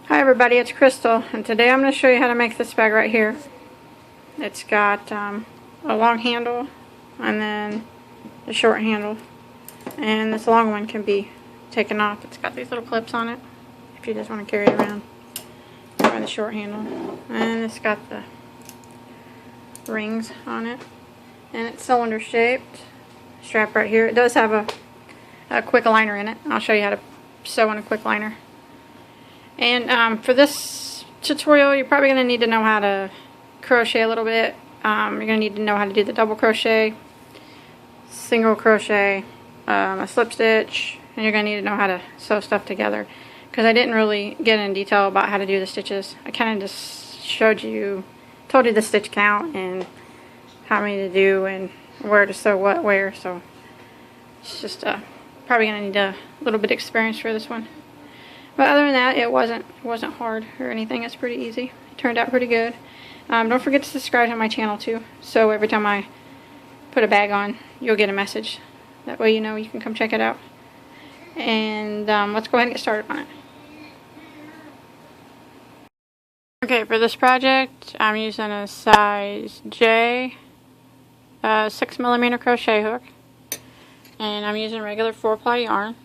Hi everybody, it's Crystal, and today I'm going to show you how to make this bag right here. It's got a long handle and then a short handle, and this long one can be taken off. It's got these little clips on it if you just want to carry it around, or the short handle, and it's got the rings on it, and it's cylinder shaped. Strap right here. It does have a quick liner in it. I'll show you how to sew in a quick liner. And for this tutorial, you're probably going to need to know how to crochet a little bit. You're going to need to know how to do the double crochet, single crochet, a slip stitch, and you're going to need to know how to sew stuff together. Because I didn't really get in detail about how to do the stitches. I kind of just told you the stitch count and how many to do and where to sew what where. So it's just probably going to need a little bit of experience for this one. But other than that, it wasn't hard or anything. It's pretty easy. It turned out pretty good. Don't forget to subscribe to my channel too, so every time I put a bag on, you'll get a message. That way you know you can come check it out. And let's go ahead and get started on it. Okay, for this project, I'm using a size J 6mm crochet hook, and I'm using regular 4-ply yarn.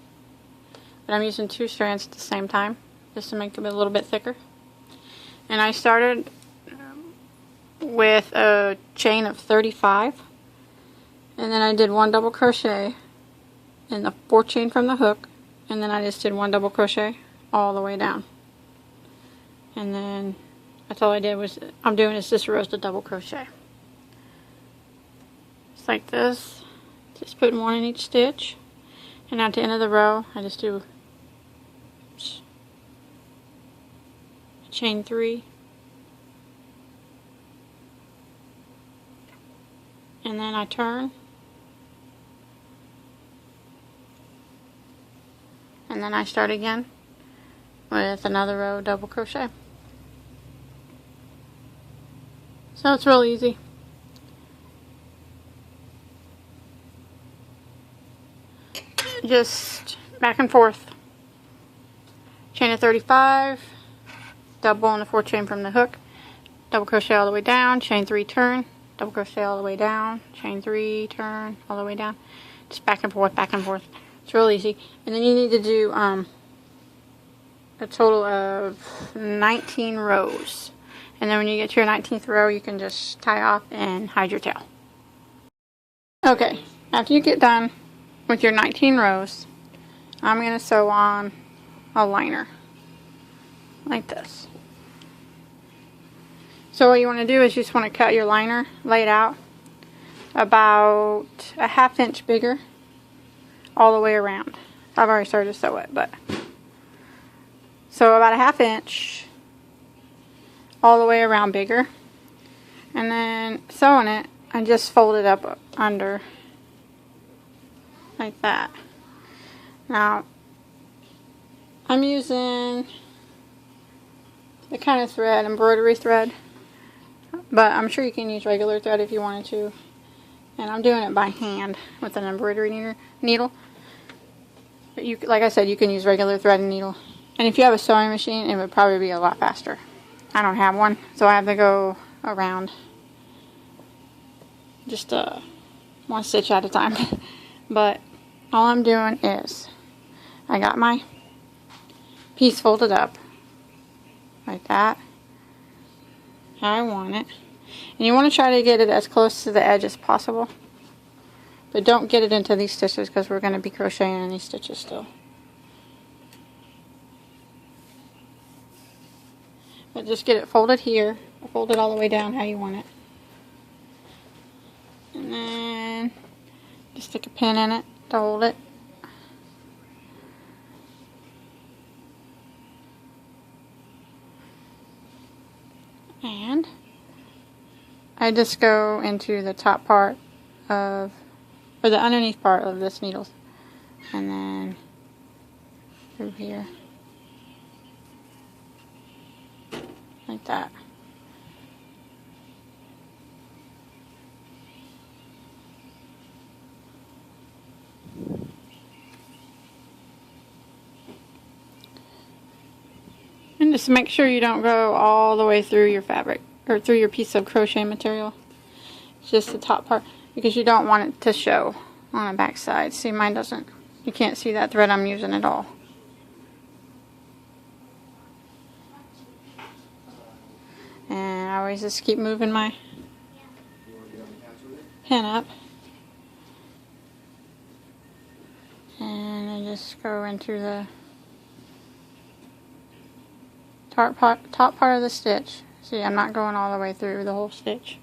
But I'm using 2 strands at the same time, just to make it a little bit thicker. And I started with a chain of 35, and then I did 1 double crochet in the 4th chain from the hook, and then I just did 1 double crochet all the way down. And then that's all I did. I'm doing is just rows of double crochet. It's like this, just putting 1 in each stitch, and at the end of the row I just do chain 3, and then I turn, and then I start again with another row of double crochet. So it's real easy. Just back and forth. Chain of 35, double on the 4th chain from the hook, double crochet all the way down, chain 3, turn, double crochet all the way down, chain 3, turn, all the way down. Just back and forth, back and forth. It's real easy. And then you need to do a total of 19 rows. And then when you get to your 19th row, you can just tie off and hide your tail. Okay, after you get done with your 19 rows, I'm going to sew on a liner like this. So what you want to do is you just want to cut your liner, lay it out about a 1/2 inch bigger all the way around. I've already started to sew it, but so about a 1/2 inch all the way around bigger, and then sewing it and just fold it up under like that. Now I'm using the kind of thread, embroidery thread, but I'm sure you can use regular thread if you wanted to. And I'm doing it by hand with an embroidery needle. But you, like I said, you can use regular thread and needle. And if you have a sewing machine, it would probably be a lot faster. I don't have one, so I have to go around just 1 stitch at a time. But all I'm doing is I got my piece folded up like that, how I want it, and you want to try to get it as close to the edge as possible, but don't get it into these stitches because we're going to be crocheting in these stitches still. But just get it folded here, or fold it all the way down how you want it, and then just stick a pin in it to hold it. And I just go into the top part of, or the underneath part of this needle, and then through here, like that. And just make sure you don't go all the way through your fabric, or through your piece of crochet material. Just the top part, because you don't want it to show on the back side. See, mine doesn't. You can't see that thread I'm using at all. And I always just keep moving my pin up. And I just go into the top part of the stitch. See, I'm not going all the way through the whole stitch.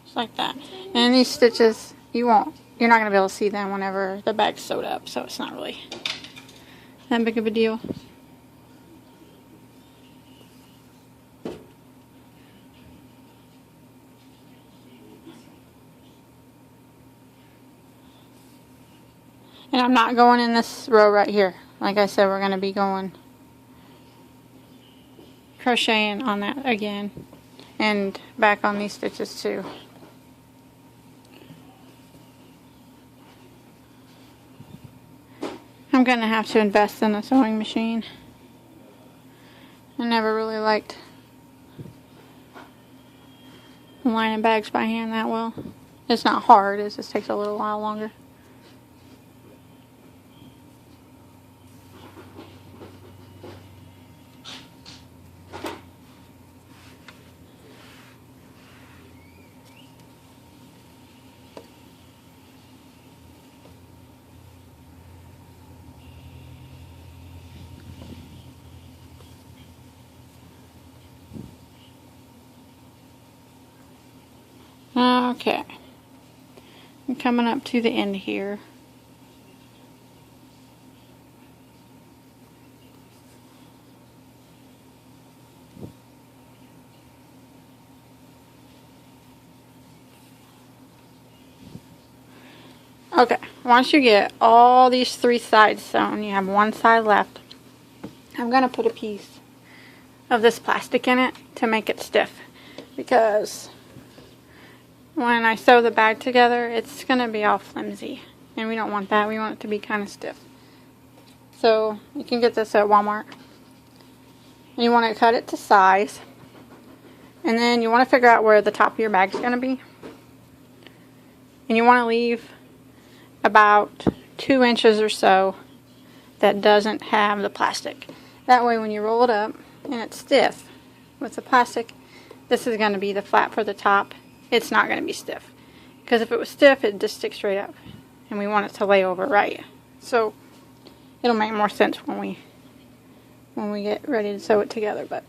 Just like that. And these stitches, you're not going to be able to see them whenever the bag's sewed up, so it's not really that big of a deal. And I'm not going in this row right here. Like I said, we're going to be going crocheting on that again. And back on these stitches too. I'm going to have to invest in a sewing machine. I never really liked lining bags by hand that well. It's not hard, it just takes a little while longer. Okay, I'm coming up to the end here. Okay, once you get all these 3 sides sewn, you have 1 side left. I'm going to put a piece of this plastic in it to make it stiff, because when I sew the bag together, it's going to be all flimsy, and we don't want that. We want it to be kind of stiff. So you can get this at Walmart, and you want to cut it to size, and then you want to figure out where the top of your bag is going to be, and you want to leave about 2 inches or so that doesn't have the plastic. That way when you roll it up and it's stiff with the plastic, this is going to be the flap for the top. It's not going to be stiff, because if it was stiff, it'd just stick straight up, and we want it to lay over right. So it'll make more sense when we get ready to sew it together. But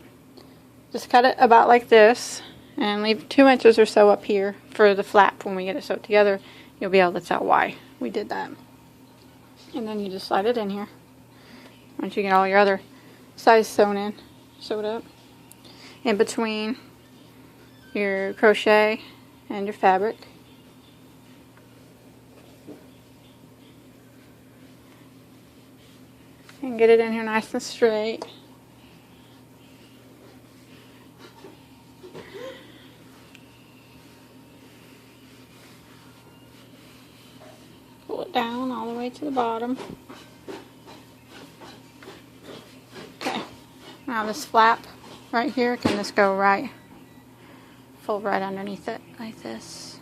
just cut it about like this and leave 2 inches or so up here for the flap. When we get it sewed together, you'll be able to tell why we did that. And then you just slide it in here once you get all your other sides sewed up in between your crochet and your fabric. And get it in here nice and straight. Pull it down all the way to the bottom. Okay, now this flap right here can just go right, fold right underneath it like this.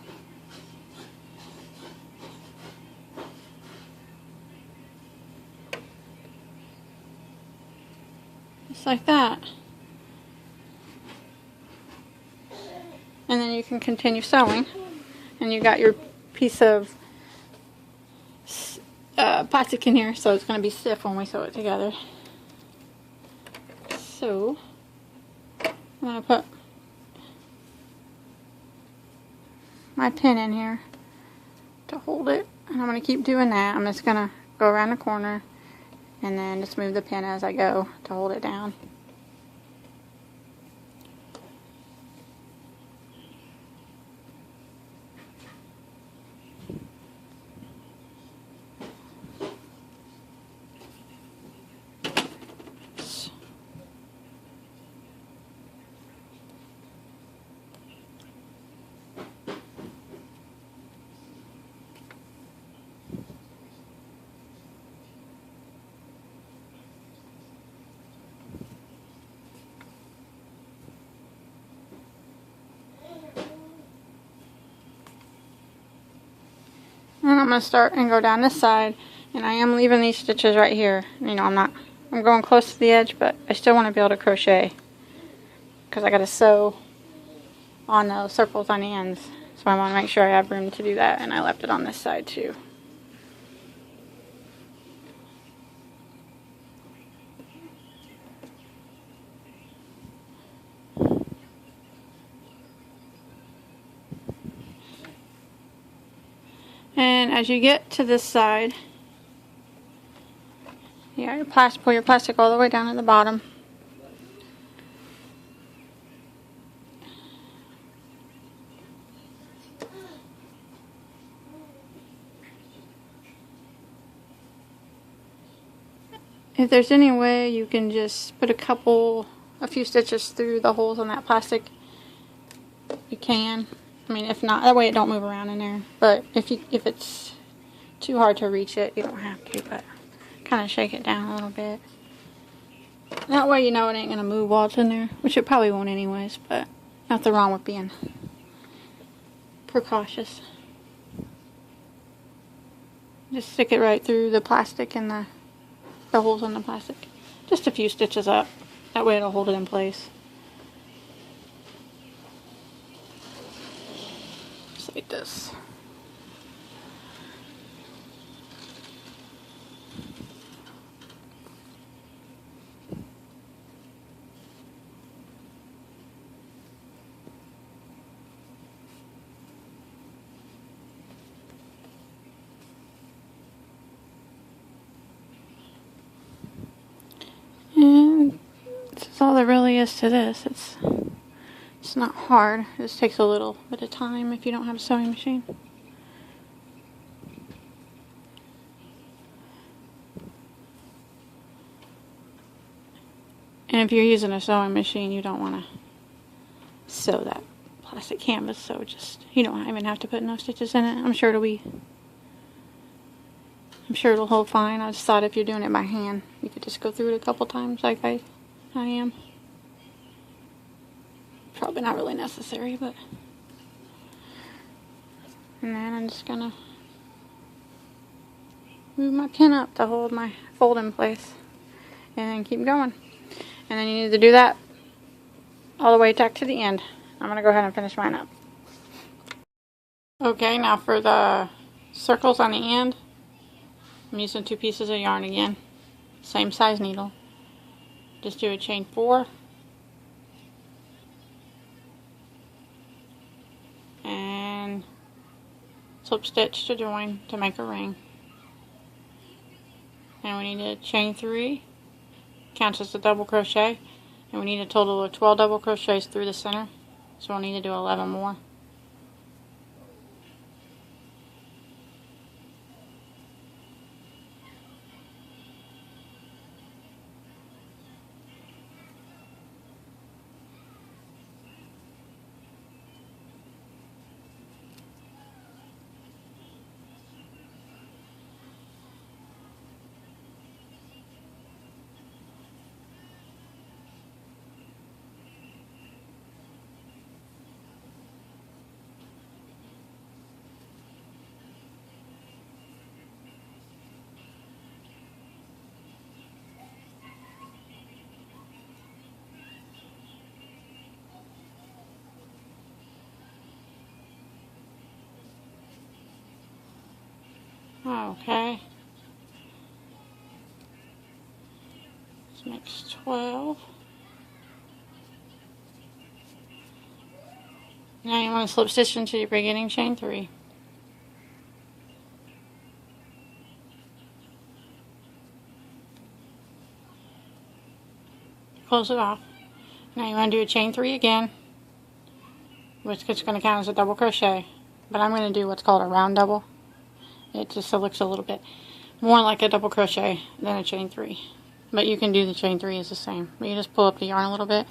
Just like that. And then you can continue sewing, and you got your piece of plastic in here, so it's going to be stiff when we sew it together. So I'm going to put my pin in here to hold it, and I'm going to keep doing that. I'm just going to go around the corner and then just move the pin as I go to hold it down. And I'm going to start and go down this side, and I am leaving these stitches right here. You know, I'm going close to the edge, but I still want to be able to crochet because I got to sew on those circles on the ends. So I want to make sure I have room to do that, and I left it on this side too. And as you get to this side, yeah, pull your plastic all the way down to the bottom. If there's any way you can just put a few stitches through the holes on that plastic, you can. I mean, if not, that way it don't move around in there. But if it's too hard to reach it, you don't have to, but kind of shake it down a little bit. That way you know it ain't going to move while it's in there, which it probably won't anyways, but nothing wrong with being precautious. Just stick it right through the plastic and the holes in the plastic. Just a few stitches up. That way it'll hold it in place. Just like this. And that's all there really is to this. It's not hard. It just takes a little bit of time if you don't have a sewing machine. And if you're using a sewing machine, you don't want to sew that plastic canvas, so you don't even have to put no stitches in it. I'm sure it'll hold fine. I just thought if you're doing it by hand, you could just go through it a couple times like I am. Probably not really necessary, but... And then I'm just gonna move my pin up to hold my fold in place. And then keep going. And then you need to do that all the way back to the end. I'm gonna go ahead and finish mine up. Okay, now for the circles on the end, I'm using 2 pieces of yarn again, same size needle. Just do a chain 4 and slip stitch to join to make a ring. And we need a chain 3, counts as a double crochet, and we need a total of 12 double crochets through the center, so we'll need to do 11 more. Okay. This makes 12. Now you want to slip stitch into your beginning chain 3. Close it off. Now you want to do a chain 3 again, which is going to count as a double crochet. But I'm going to do what's called a round double. It just looks a little bit more like a double crochet than a chain 3. But you can do the chain 3 is the same. But you just pull up the yarn a little bit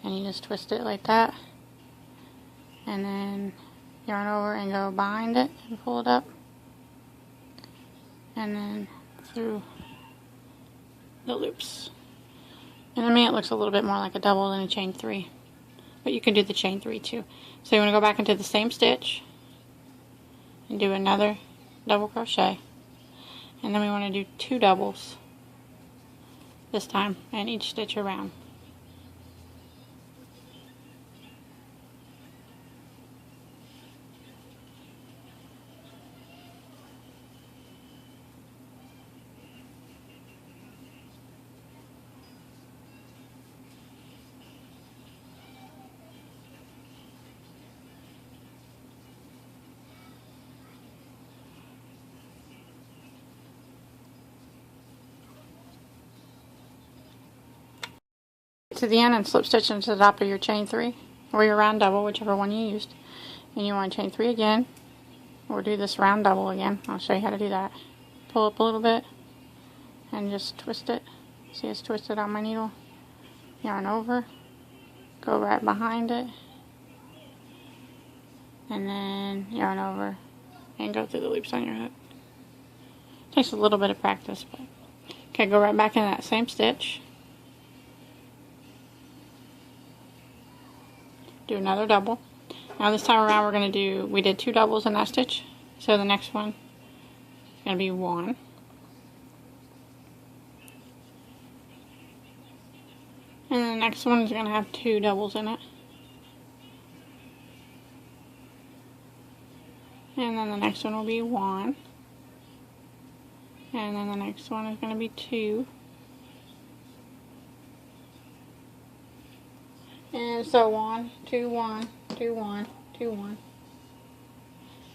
and you just twist it like that. And then yarn over and go behind it and pull it up. And then through the loops. And to me it looks a little bit more like a double than a chain 3. But you can do the chain 3 too. So you want to go back into the same stitch and do another double crochet, and then we want to do 2 doubles this time and each stitch around. To the end and slip stitch into the top of your chain 3 or your round double, whichever one you used, and you want to chain 3 again or do this round double again. I'll show you how to do that. Pull up a little bit and just twist it. See, it's twisted on my needle. Yarn over, go right behind it, and then yarn over and go through the loops on your hook. Takes a little bit of practice, but okay, go right back in that same stitch. Do another double. Now this time around we're going to do, we did 2 doubles in that stitch, so the next one is going to be 1. And the next one is going to have 2 doubles in it. And then the next one will be 1. And then the next one is going to be 2. And so on, 2, 1, 2, 1, 2, 1.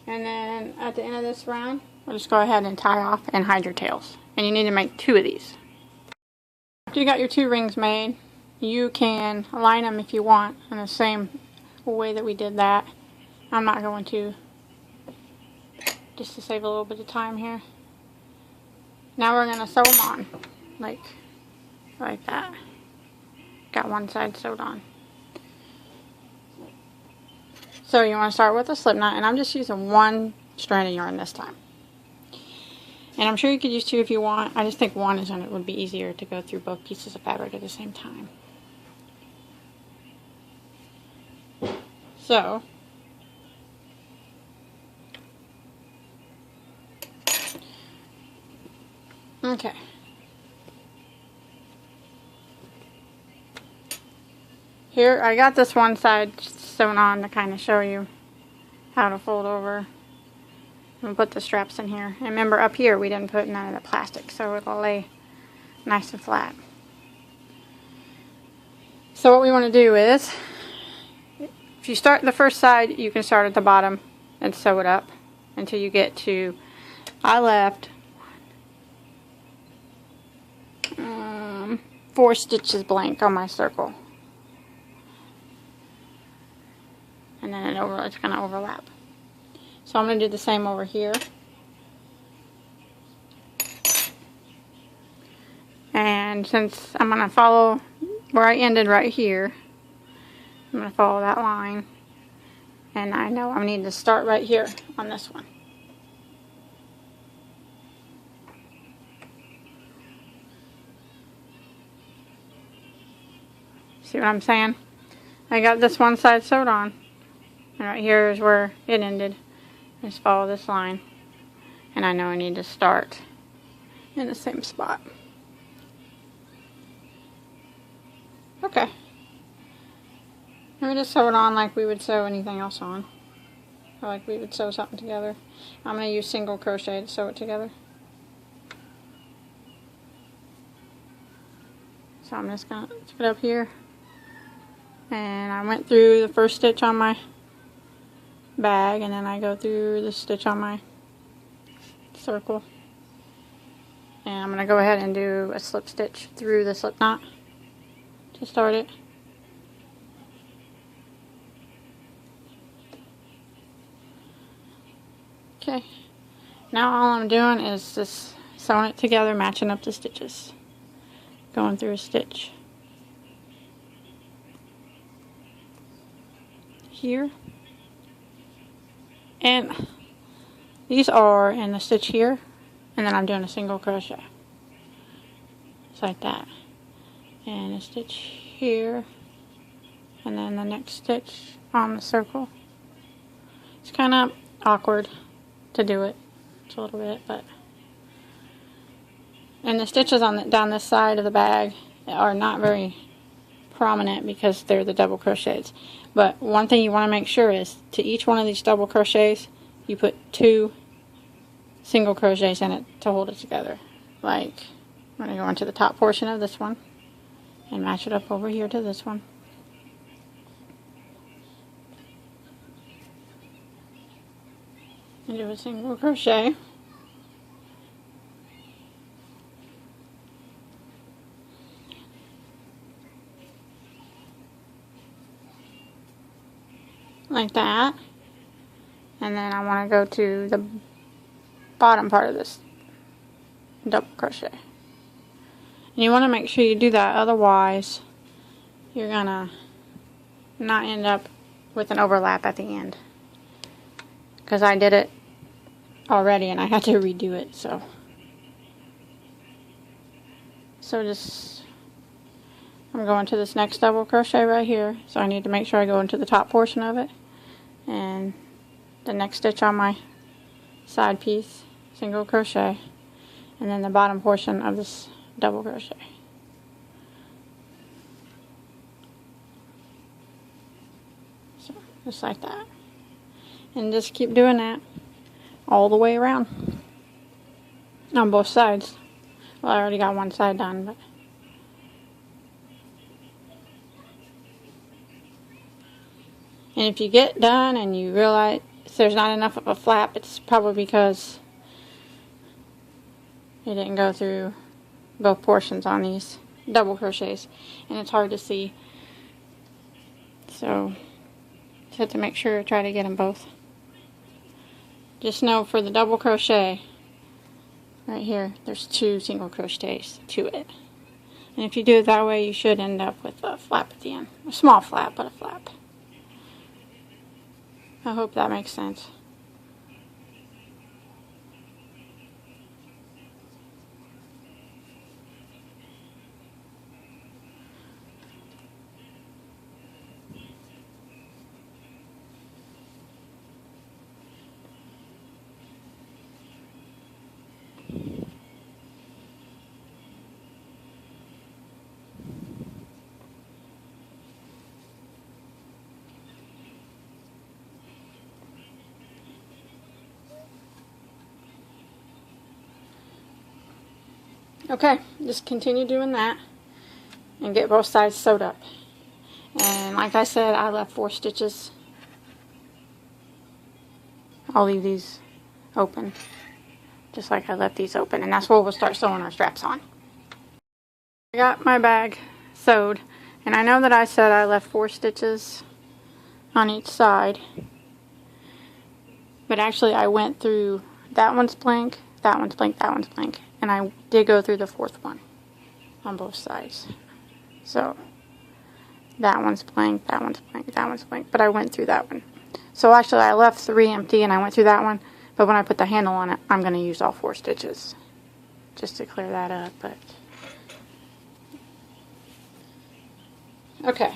And then at the end of this round, we'll just go ahead and tie off and hide your tails. And you need to make 2 of these. After you got your 2 rings made, you can line them if you want in the same way that we did that. I'm not going to, just to save a little bit of time here. Now we're going to sew them on, like that. Got one side sewed on. So you want to start with a slip knot, and I'm just using 1 strand of yarn this time. And I'm sure you could use 2 if you want. I just think 1 would be easier to go through both pieces of fabric at the same time. So okay. Here, I got this one side sewn on to kind of show you how to fold over and put the straps in here. And remember, up here we didn't put none of the plastic, so it'll lay nice and flat. So what we want to do is, if you start the first side, you can start at the bottom and sew it up until you get to, I left 4 stitches blank on my circle. And then it's going to overlap. So I'm going to do the same over here. And since I'm going to follow where I ended right here, I'm going to follow that line. And I know I need to start right here on this one. See what I'm saying? I got this one side sewed on. And right here is where it ended. Just follow this line. And I know I need to start in the same spot. Okay. And we just sew it on like we would sew anything else on. Or like we would sew something together. I'm going to use single crochet to sew it together. So I'm just going to stick it up here. And I went through the first stitch on my bag, and then I go through the stitch on my circle, and I'm going to go ahead and do a slip stitch through the slip knot to start it. Okay, now all I'm doing is just sewing it together, matching up the stitches, going through a stitch here. And these are in the stitch here, and then I'm doing a single crochet. Just like that. And a stitch here, and then the next stitch on the circle. It's kind of awkward to do it It's a little bit, but... And the stitches on down this side of the bag are not very prominent because they're the double crochets. But one thing you want to make sure is to each one of these double crochets, you put 2 single crochets in it to hold it together. Like, I'm going to go into the top portion of this one and match it up over here to this one. And do a single crochet. Like that. And then I want to go to the bottom part of this double crochet. And you want to make sure you do that, otherwise you're gonna not end up with an overlap at the end. Because I did it already and I had to redo it, so just I'm going to this next double crochet right here, so I need to make sure I go into the top portion of it and the next stitch on my side piece, single crochet, and then the bottom portion of this double crochet. So just like that, and just keep doing that all the way around on both sides. Well, I already got one side done, but and if you get done and you realize there's not enough of a flap, it's probably because you didn't go through both portions on these double crochets and it's hard to see, so just have to make sure, try to get them both. Just know for the double crochet right here, there's 2 single crochets to it, and if you do it that way, you should end up with a flap at the end. A small flap, but a flap. I hope that makes sense. Okay, just continue doing that and get both sides sewed up. And like I said, I left 4 stitches. I'll leave these open, just like I left these open, and that's where we'll start sewing our straps on. I got my bag sewed, and I know that I said I left 4 stitches on each side, but actually I went through that one's blank, that one's blank, that one's blank, and I did go through the 4th one on both sides. So that one's blank, that one's blank, that one's blank, but I went through that one. So actually I left 3 empty and I went through that one, but when I put the handle on it, I'm going to use all 4 stitches just to clear that up. But okay,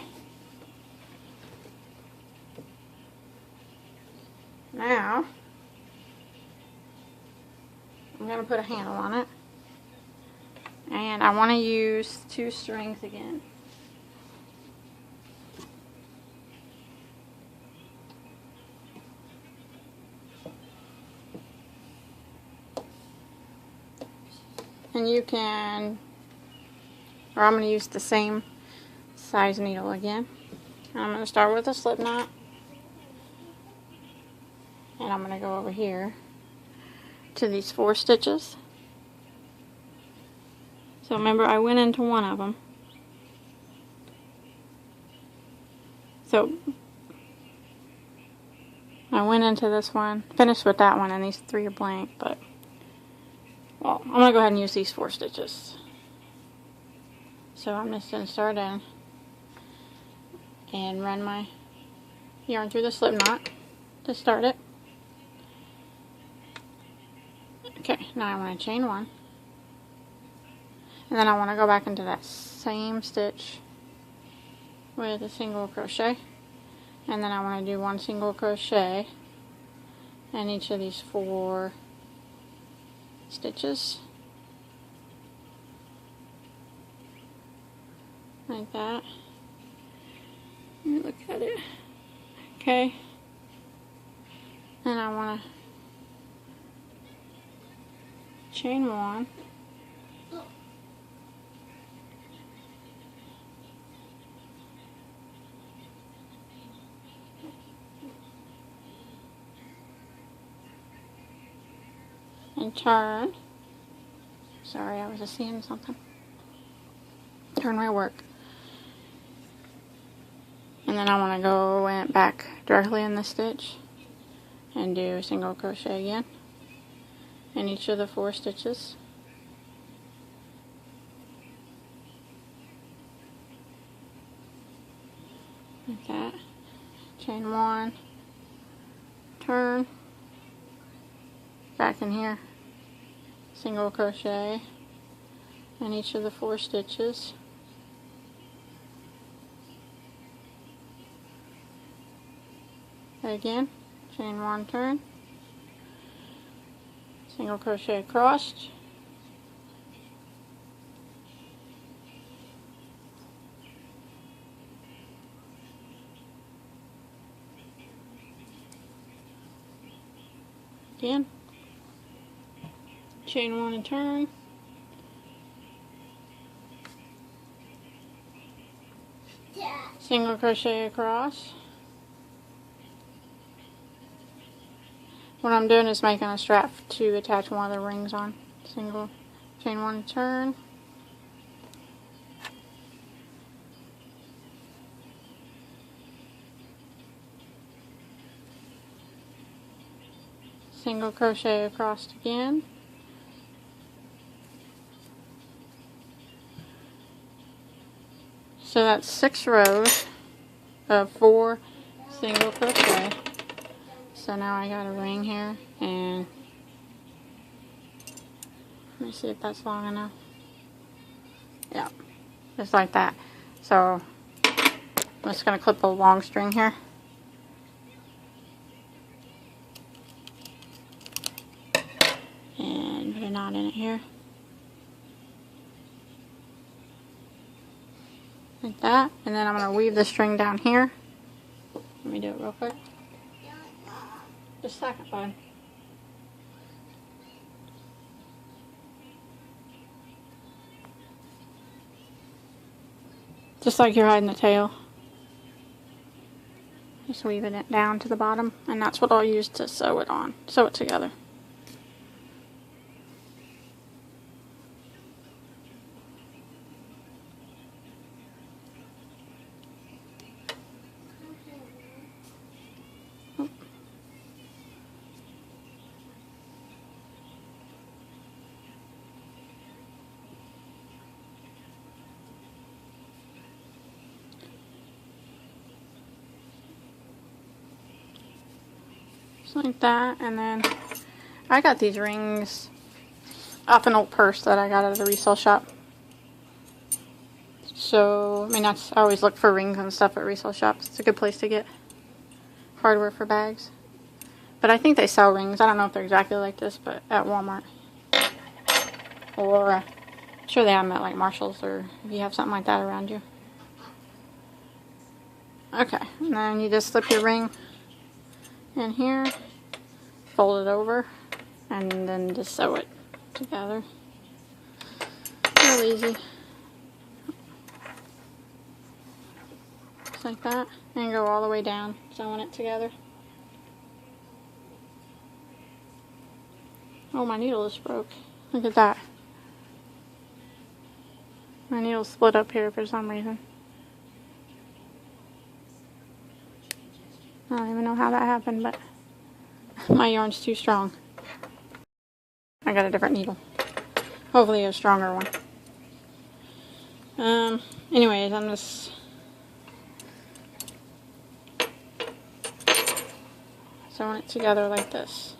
now I'm going to put a handle on it, and I want to use 2 strings again. And you can, or I'm going to use the same size needle again. I'm going to start with a slip knot, and I'm going to go over here to these 4 stitches. So remember, I went into one of them. So I went into this one, finished with that one, and these 3 are blank, but well, I'm going to go ahead and use these 4 stitches. So I'm just going to start in and run my yarn through the slip knot to start it. Okay, now I want to chain 1. And then I want to go back into that same stitch with a single crochet. And then I want to do 1 single crochet in each of these 4 stitches. Like that. Let me look at it. Okay. And I want to chain 1. And turn. Sorry, I was just seeing something. Turn my work. And then I want to go back directly in the stitch and do single crochet again in each of the 4 stitches. Like that. Chain 1, turn, back in here, single crochet in each of the 4 stitches. Again, chain 1, turn, single crochet across, again, chain 1 and turn, single crochet across. What I'm doing is making a strap to attach one of the rings on. Single, chain 1 and turn, single crochet across again, so that's 6 rows of 4 single crochet. So now I got a ring here, and let me see if that's long enough. Yeah, just like that. So I'm just going to clip a long string here. And put a knot in it here. Like that. And then I'm going to weave the string down here. Let me do it real quick. Just a second, bud. Just like you're hiding the tail. Just weaving it down to the bottom, and that's what I'll use to sew it on. Sew it together. Like that. And then I got these rings off an old purse that I got at the resale shop. So, I mean, I always look for rings and stuff at resale shops. It's a good place to get hardware for bags. But I think they sell rings. I don't know if they're exactly like this, but at Walmart. Or, I'm sure they have them at like Marshall's, or if you have something like that around you. Okay, and then you just slip your ring in here, fold it over, and then just sew it together. Real easy. Just like that. And go all the way down, sewing it together. Oh, my needle just broke. Look at that. My needle split up here for some reason. I don't even know how that happened, but my yarn's too strong. I got a different needle. Hopefully a stronger one. Anyways, I'm just sewing it together like this.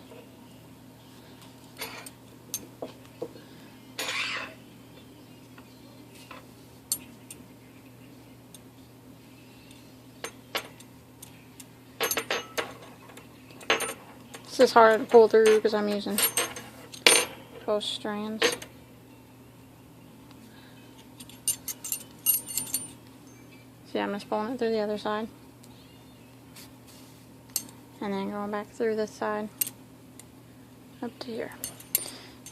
This is hard to pull through because I'm using both strands. See, I'm just pulling it through the other side. And then going back through this side up to here.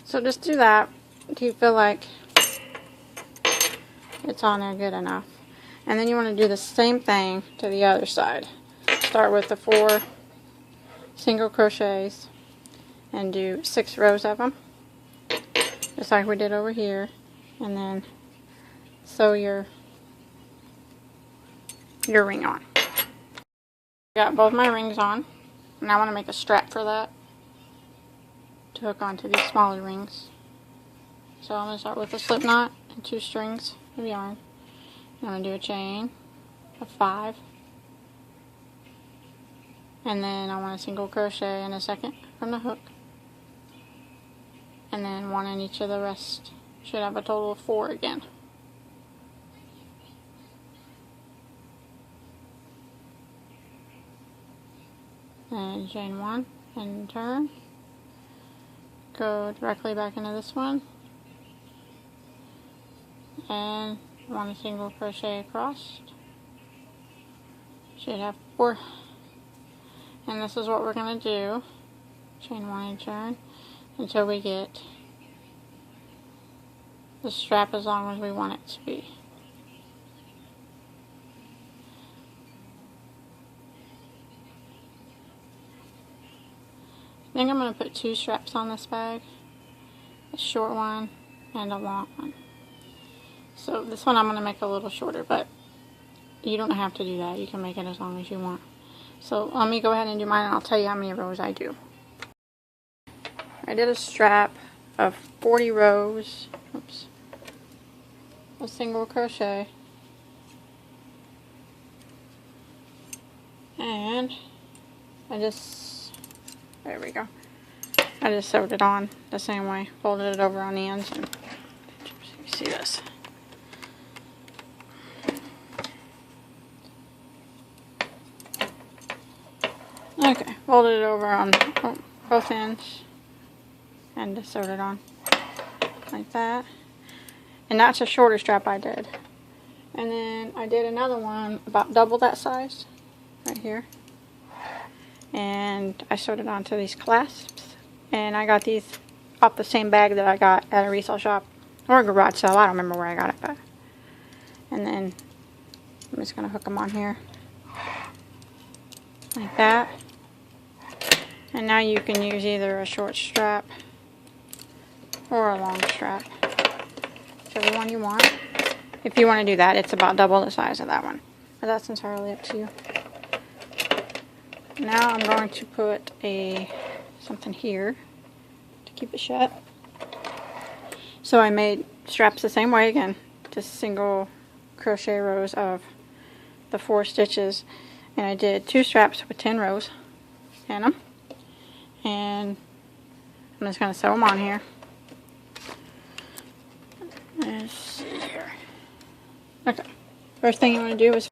So just do that. Do you feel like it's on there good enough? And then you want to do the same thing to the other side. Start with the 4 single crochets and do 6 rows of them, just like we did over here, and then sew your ring on. Got both my rings on, and I want to make a strap for that to hook onto these smaller rings. So I'm going to start with a slip knot and 2 strings of yarn. I'm going to do a chain of 5, and then I want a single crochet in a second from the hook, and then 1 in each of the rest. Should have a total of 4 again. And chain 1 and turn. Go directly back into this one, and 1 single crochet across. Should have 4. And this is what we're going to do. Chain 1 and turn until we get the strap as long as we want it to be. I think I'm going to put 2 straps on this bag, a short one and a long one. So this one I'm going to make a little shorter, but you don't have to do that. You can make it as long as you want. So let me go ahead and do mine, and I'll tell you how many rows I do. I did a strap of 40 rows, oops, a single crochet, and there we go. I just sewed it on the same way, folded it over on the ends, and you see this. Okay, folded it over on both ends and just sewed it on like that. And that's a shorter strap I did. And then I did another one about double that size right here. And I sewed it onto these clasps. And I got these off the same bag that I got at a resale shop or a garage sale. I don't remember where I got it, but. And then I'm just going to hook them on here like that. And now you can use either a short strap or a long strap, whichever one you want. If you want to do that, it's about double the size of that one, but that's entirely up to you. Now I'm going to put something here to keep it shut. So I made straps the same way again, just single crochet rows of the 4 stitches, and I did 2 straps with 10 rows in them. And I'm just going to sew them on here. Let's see here. Okay. First thing you want to do is,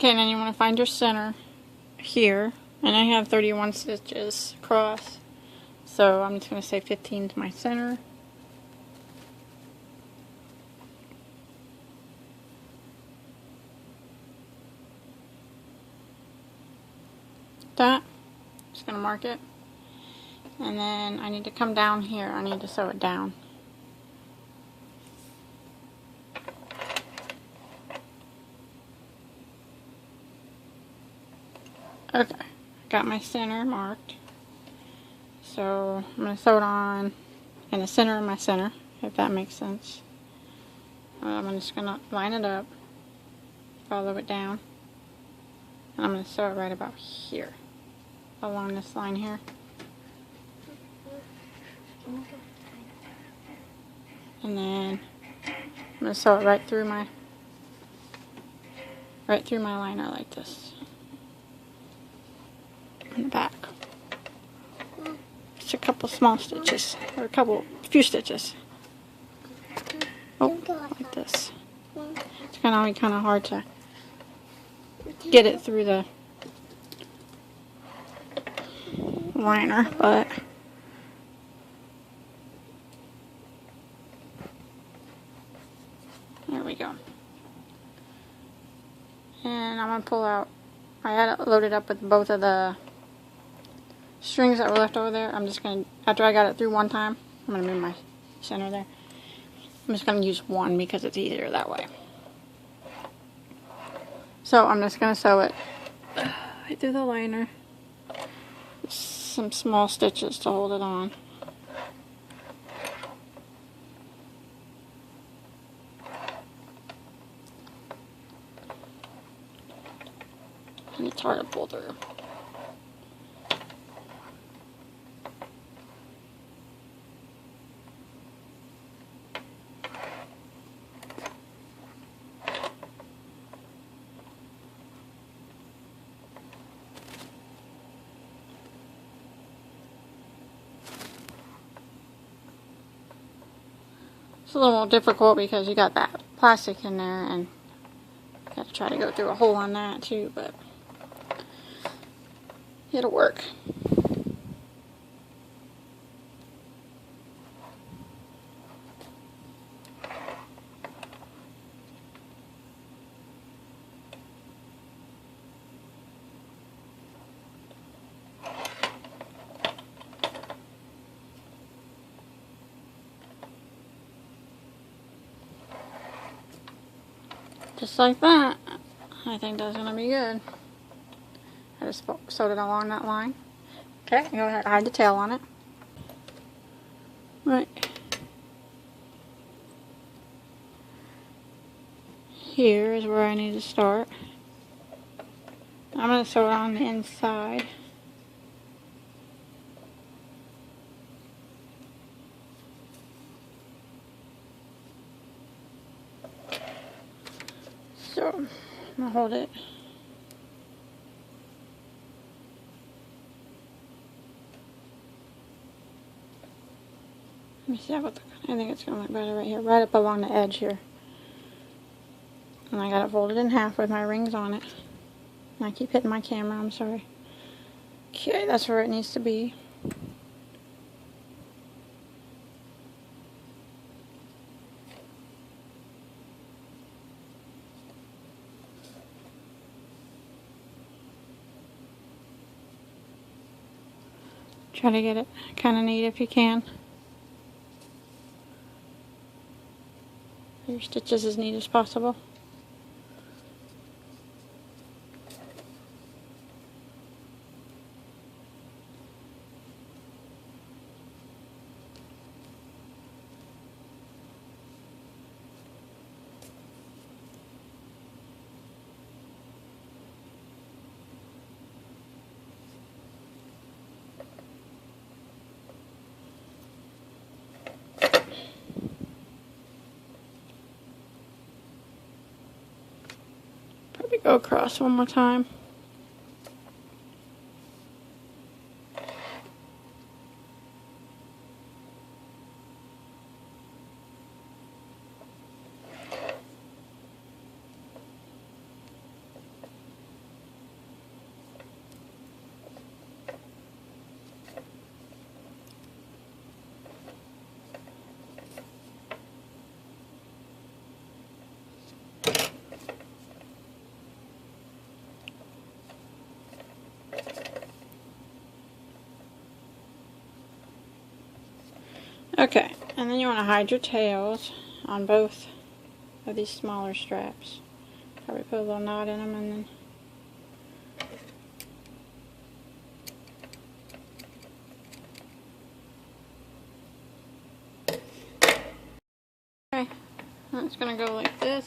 okay, then you want to find your center here. And I have 31 stitches across. So I'm just going to say 15 to my center. That. Just going to mark it. And then I need to come down here. I need to sew it down. Okay, got my center marked. So I'm going to sew it on in the center of my center, if that makes sense. I'm just going to line it up, follow it down, and I'm going to sew it right about here, along this line here. And then I'm going to sew it right through my liner like this. In the back. Just a couple small stitches, or a few stitches. Oh, like this. It's kind of hard to get it through the liner, but There we go. And I'm going to pull out, I had it loaded up with both of the strings that were left over there. I'm just going to, after I got it through one time, I'm going to move my center there. I'm just going to use one because it's easier that way. So I'm just going to sew it right through the liner. Some small stitches to hold it on. And it's hard to pull through. It's a little more difficult because you got that plastic in there and you got to try to go through a hole on that too, but it'll work. Just like that. I think that's going to be good. I just sewed it along that line. Okay, go ahead and hide the tail on it. Right here is where I need to start. I'm going to sew it on the inside. So, I'm going to hold it. Let me see how it looks. I think it's going to look better right here, right up along the edge here. And I got it folded in half with my rings on it. And I keep hitting my camera, I'm sorry. Okay, that's where it needs to be. Try to get it kind of neat if you can. Your stitches as neat as possible. Go across one more time. Okay, and then you want to hide your tails on both of these smaller straps. Probably put a little knot in them and then... Okay, that's going to go like this.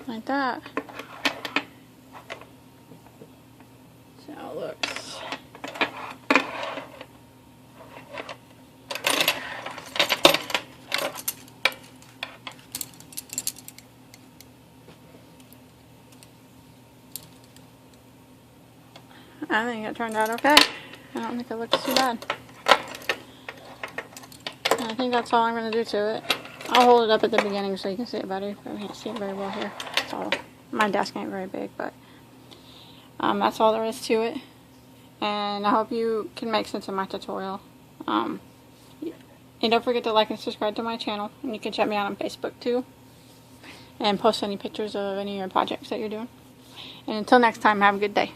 Like that. That's how it looks. I think it turned out okay. I don't think it looks too bad. And I think that's all I'm going to do to it. I'll hold it up at the beginning so you can see it better. I can't see it very well here. That's all. My desk ain't very big, but that's all there is to it. And I hope you can make sense of my tutorial. And don't forget to like and subscribe to my channel. And you can check me out on Facebook too. And post any pictures of any of your projects that you're doing. And until next time, have a good day.